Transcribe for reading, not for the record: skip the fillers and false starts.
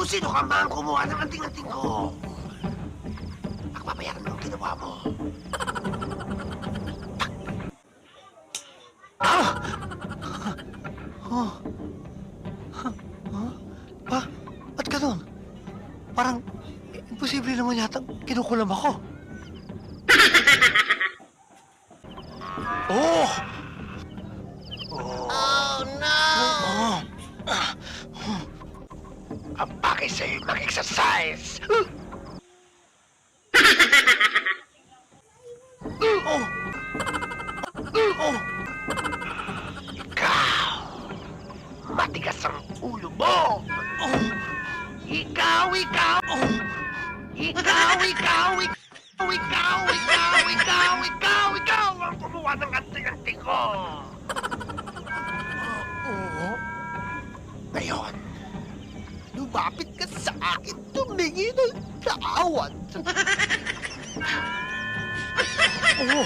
sino ka man kumuha ng anting-anting ko. Pagbabayaran mo ang ginawa mo. Ah! Oh. Huh? Ba't ganun? Parang imposible naman yata kinukulam ako. Oh! Oh no! Ang bagay sa'yo mag-exercise! Oh! Ikaw! Matigas ang ulo mo! Ikaw! Ikaw ang kumuha ng anting-anting ko! Oo? Ngayon, lumapit ka sa akin, tumingi ng tawad. Oo.